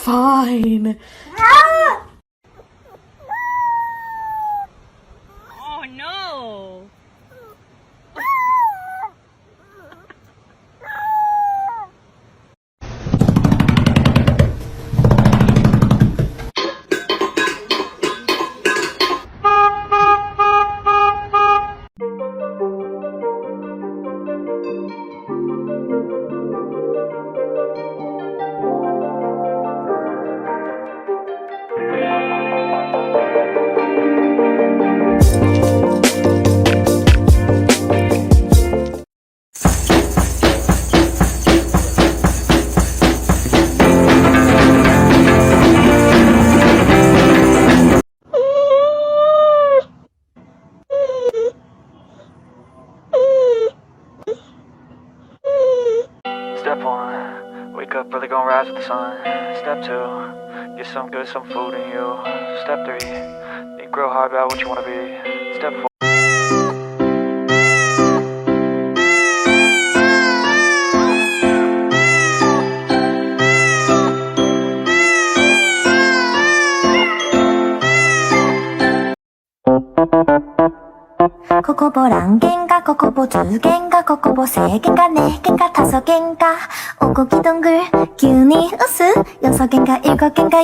fine. Oh no! Step 1, wake up early, gonna rise with the sun. Step 2, get some good, some food in you. Step 3, think real hard about what you wanna be. Step 4. 코코보랑 갱가 코코보 두 갱가 코코보 세 갱가 네 갱가 다섯 갱가 오고기 동글 기운이 으스 여섯 갱가 일곱 갱가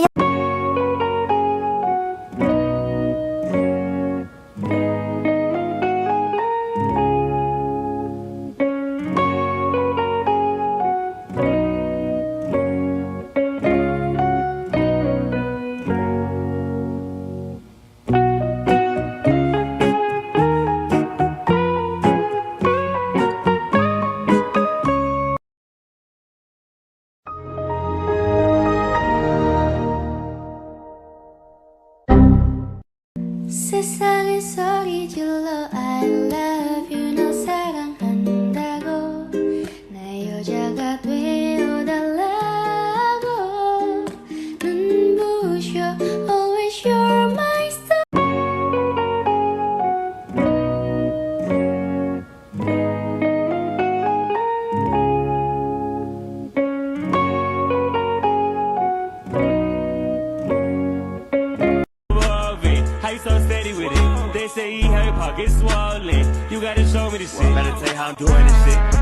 세상을 소리 질러 I love you 너 사랑한다고 내 여자가 되어달라고 눈부셔 Always you're my star How you so steady with it? They say he had your pockets swollen. You gotta show me the shit. Better tell you how I'm doing this shit.